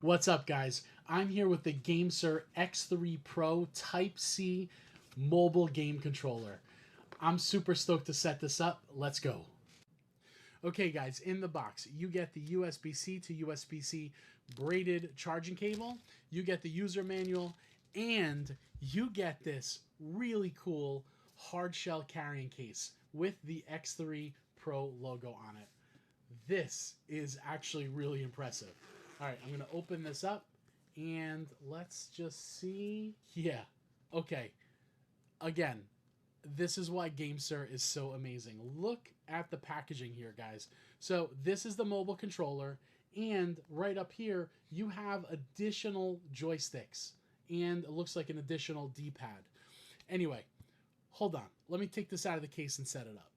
What's up, guys? I'm here with the GameSir X3 Pro Type-C mobile game controller. I'm super stoked to set this up. Let's go. Okay, guys, in the box, you get the USB-C to USB-C braided charging cable, you get the user manual, and you get this really cool hard shell carrying case with the X3 Pro logo on it. This is actually really impressive. All right, I'm going to open this up and let's just see. Yeah. Okay. Again, this is why GameSir is so amazing. Look at the packaging here, guys. So this is the mobile controller, and right up here, you have additional joysticks, and it looks like an additional D-pad. Anyway, hold on. Let me take this out of the case and set it up.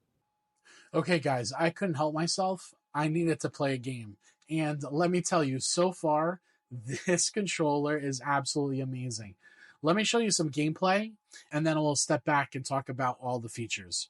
Okay, guys, I couldn't help myself. I needed to play a game. And let me tell you, so far, this controller is absolutely amazing. Let me show you some gameplay, and then we'll step back and talk about all the features.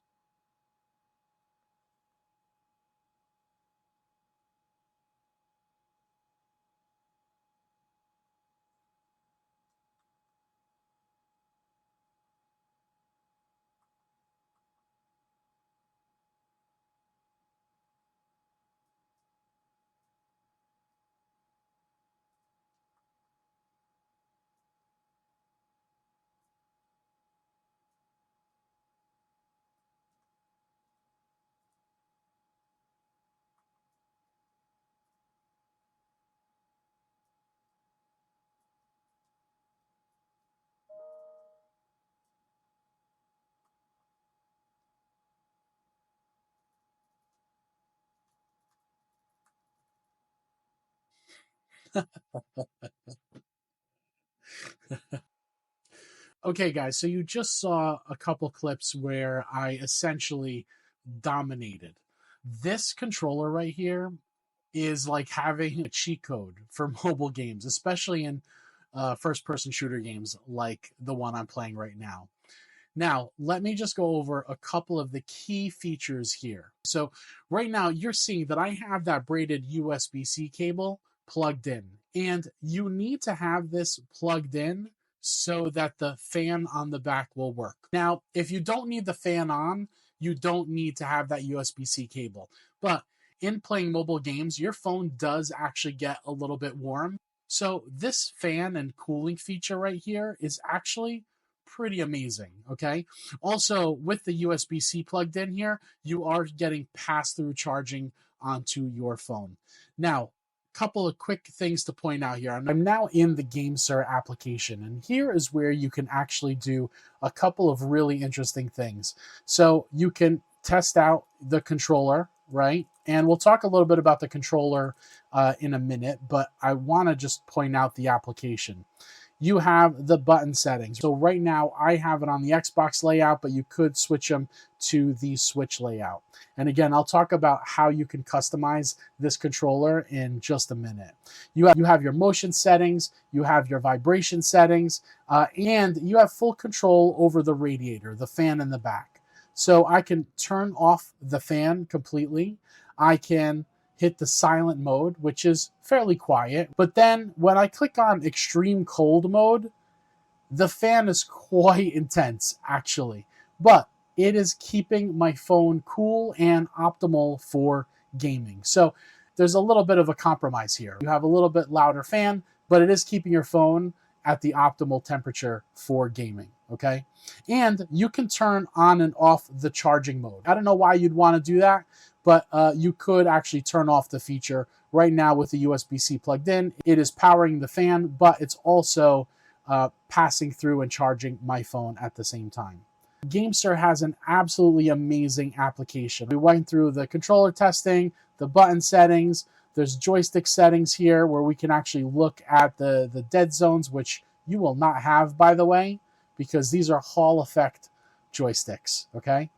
Okay, guys, so you just saw a couple clips where I essentially dominated. This controller right here is like having a cheat code for mobile games, especially in first person shooter games like the one I'm playing right now. Now, let me just go over a couple of the key features here. So, right now, you're seeing that I have that braided USB C cable plugged in, and you need to have this plugged in so that the fan on the back will work. Now, if you don't need the fan on, you don't need to have that USB C cable. But in playing mobile games, your phone does actually get a little bit warm. So, this fan and cooling feature right here is actually pretty amazing. Okay. Also, with the USB C plugged in here, you are getting pass through charging onto your phone. Now, couple of quick things to point out here. I'm now in the GameSir application, and here is where you can actually do a couple of really interesting things. So you can test out the controller, right? And we'll talk a little bit about the controller in a minute, but I want to just point out the application. You have the button settings. So right now I have it on the Xbox layout, but you could switch them to the Switch layout. And again, I'll talk about how you can customize this controller in just a minute. You have your motion settings, you have your vibration settings, and you have full control over the radiator, the fan in the back. So I can turn off the fan completely. I can hit the silent mode, which is fairly quiet. But then when I click on extreme cold mode, the fan is quite intense, actually. But it is keeping my phone cool and optimal for gaming. So there's a little bit of a compromise here. You have a little bit louder fan, but it is keeping your phone at the optimal temperature for gaming, okay? And you can turn on and off the charging mode. I don't know why you'd want to do that, but you could actually turn off the feature. Right now with the USB-C plugged in, it is powering the fan, but it's also passing through and charging my phone at the same time. GameSir has an absolutely amazing application. We went through the controller testing, the button settings, there's joystick settings here where we can actually look at the dead zones, which you will not have, by the way, because these are Hall effect joysticks, okay?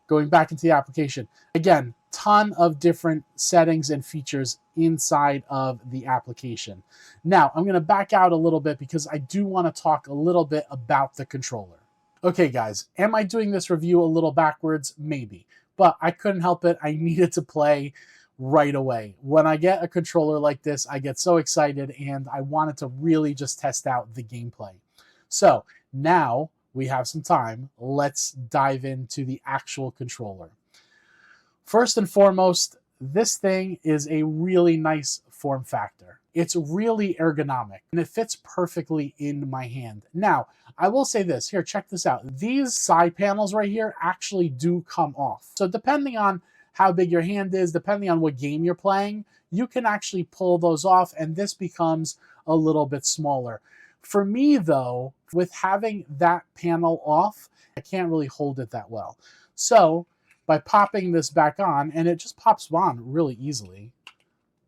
Going back into the application. Again, ton of different settings and features inside of the application. Now, I'm going to back out a little bit because I do want to talk a little bit about the controller. Okay, guys, am I doing this review a little backwards? Maybe. But I couldn't help it. I needed to play right away. When I get a controller like this, I get so excited and I wanted to really just test out the gameplay. So now we have some time. Let's dive into the actual controller. First and foremost, this thing is a really nice form factor. It's really ergonomic and it fits perfectly in my hand. Now, I will say this. Here, check this out. These side panels right here actually do come off. So depending on how big your hand is, depending on what game you're playing, you can actually pull those off and this becomes a little bit smaller. For me though, with having that panel off, I can't really hold it that well. So by popping this back on, and it just pops on really easily,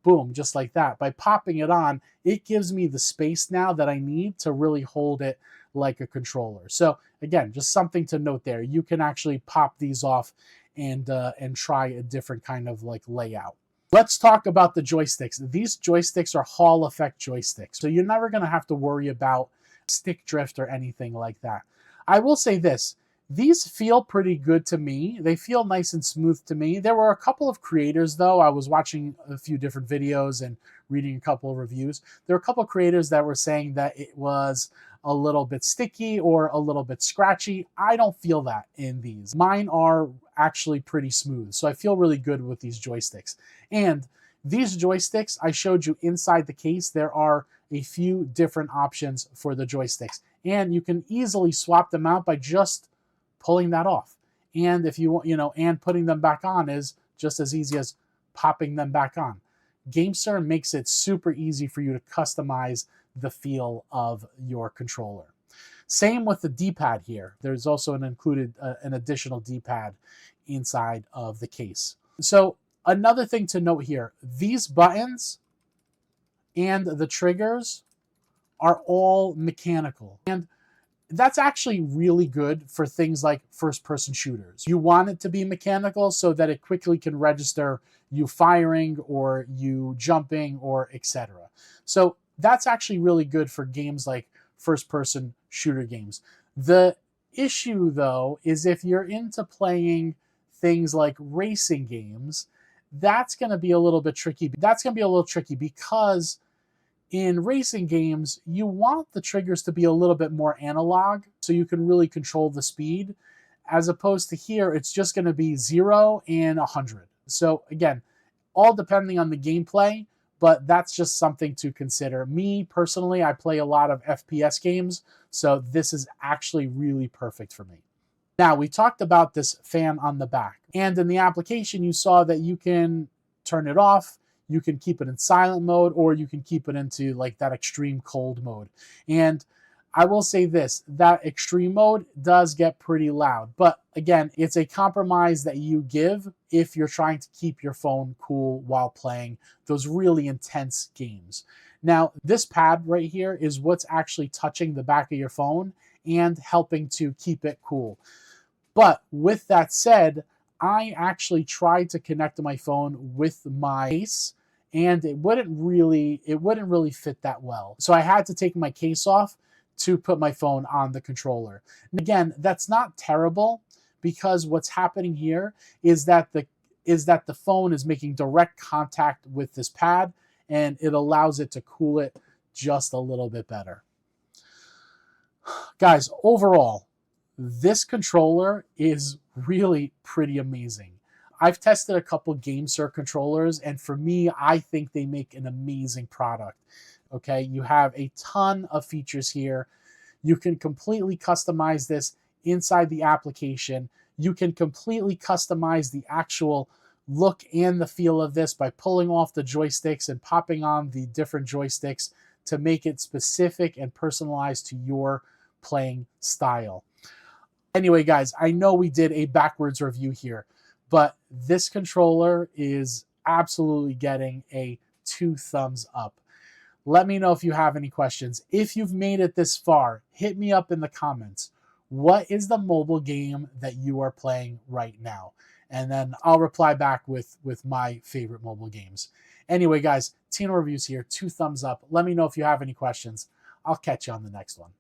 boom, just like that. By popping it on, it gives me the space now that I need to really hold it like a controller. So again, just something to note there. You can actually pop these off and try a different kind of like layout. Let's talk about the joysticks. These joysticks are Hall effect joysticks, so you're never going to have to worry about stick drift or anything like that. I will say this. These feel pretty good to me. They feel nice and smooth to me. There were a couple of creators, though. I was watching a few different videos and reading a couple of reviews. There were a couple of creators that were saying that it was a little bit sticky or a little bit scratchy. I don't feel that in these. Mine are actually pretty smooth, so I feel really good with these joysticks. And these joysticks, I showed you inside the case, there are a few different options for the joysticks. And you can easily swap them out by just pulling that off. And if you want, and putting them back on is just as easy as popping them back on. GameSir makes it super easy for you to customize the feel of your controller. Same with the D-pad here. There's also an additional D-pad inside of the case. So another thing to note here, these buttons and the triggers are all mechanical. And that's actually really good for things like first-person shooters. You want it to be mechanical so that it quickly can register you firing or you jumping or etc. So that's actually really good for games like first-person shooter games. The issue, though, is if you're into playing things like racing games, that's going to be a little bit tricky. That's going to be a little tricky because in racing games, you want the triggers to be a little bit more analog so you can really control the speed, as opposed to here, it's just going to be 0 and 100. So again, all depending on the gameplay, but that's just something to consider. Me, personally, I play a lot of FPS games, so this is actually really perfect for me. Now, we talked about this fan on the back, and in the application, you saw that you can turn it off, you can keep it in silent mode, or you can keep it into like that extreme cold mode. And I will say this, that extreme mode does get pretty loud. But again, it's a compromise that you give if you're trying to keep your phone cool while playing those really intense games. Now, this pad right here is what's actually touching the back of your phone and helping to keep it cool. But with that said, I actually tried to connect my phone with my case, and it wouldn't really fit that well. So I had to take my case off to put my phone on the controller. And again, that's not terrible because what's happening here is that the phone is making direct contact with this pad, and it allows it to cool it just a little bit better. Guys, overall, this controller is really pretty amazing. I've tested a couple GameSir controllers, and for me, I think they make an amazing product. Okay, you have a ton of features here. You can completely customize this inside the application. You can completely customize the actual look and the feel of this by pulling off the joysticks and popping on the different joysticks to make it specific and personalized to your playing style. Anyway, guys, I know we did a backwards review here, but this controller is absolutely getting a 2 thumbs up. Let me know if you have any questions. If you've made it this far, hit me up in the comments. What is the mobile game that you are playing right now? And then I'll reply back with my favorite mobile games. Anyway, guys, Tino Reviews here, 2 thumbs up. Let me know if you have any questions. I'll catch you on the next one.